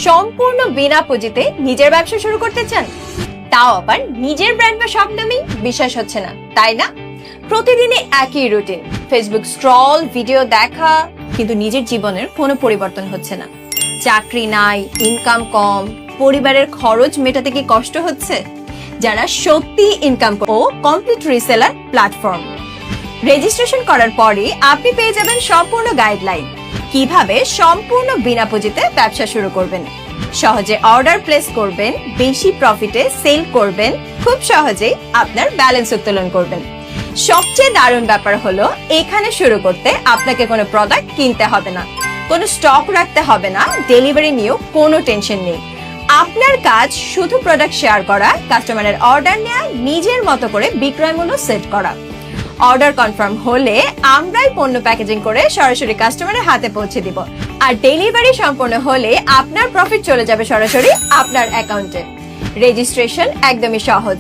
সম্পূর্ণ বিনা পুঁজিতে নিজের ব্যবসা শুরু করতে চান, তাও আবার নিজের ব্র্যান্ড বা শপ নামেই? বিশ্বাস হচ্ছে না, তাই না? প্রতিদিনই একই রুটিন, ফেসবুক স্ক্রল, ভিডিও দেখা, কিন্তু নিজের জীবনের কোনো পরিবর্তন হচ্ছে না। চাকরি নাই, ইনকাম কম, পরিবারের খরচ মেটাতে কি কষ্ট হচ্ছে? যারা সত্যি ইনকাম ও কমপ্লিট রিসেলার প্ল্যাটফর্ম। রেজিস্ট্রেশন করার পরে আপনি পেয়ে যাবেন সম্পূর্ণ গাইডলাইন, কিভাবে সম্পূর্ণ বিনা পুঁজিতে ব্যবসা শুরু করবেন, সহজে অর্ডার প্লেস করবেন, বেশি প্রফিটে সেল করবেন, খুব সহজেই আপনার ব্যালেন্স উত্তোলন করবেন। সবচেয়ে দারুণ ব্যাপার হলো, এখানে শুরু করতে আপনাকে কোনো প্রোডাক্ট কিনতে হবে না, কোনো স্টক রাখতে হবে না, ডেলিভারি নিয়েও কোনো টেনশন নেই। আপনার কাজ শুধু প্রোডাক্ট শেয়ার করা, কাস্টমারের অর্ডার নেওয়া, নিজের মতো করে বিক্রয় মূল্য সেট করা। অর্ডার কনফার্ম হলে আমরাই পণ্য প্যাকেজিং করে সরাসরি কাস্টমারের হাতে পৌঁছে দিব, আর ডেলিভারি সম্পূর্ণ হলে আপনার প্রফিট চলে যাবে সরাসরি আপনার অ্যাকাউন্টে। রেজিস্ট্রেশন একদমই সহজ।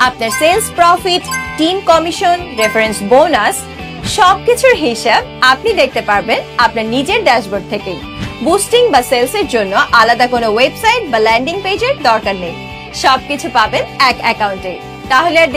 আপনার sales profit, team commission, reference bonus সবকিছুর হিসাব আপনি দেখতে পারবেন আপনার নিজের ড্যাশবোর্ড থেকেই। বুস্টিং বা সেলস এর জন্য আলাদা কোনো ওয়েবসাইট বা ল্যান্ডিং পেজের দরকার নেই, সবকিছু পাবেন এক অ্যাকাউন্টে। তাহলে আর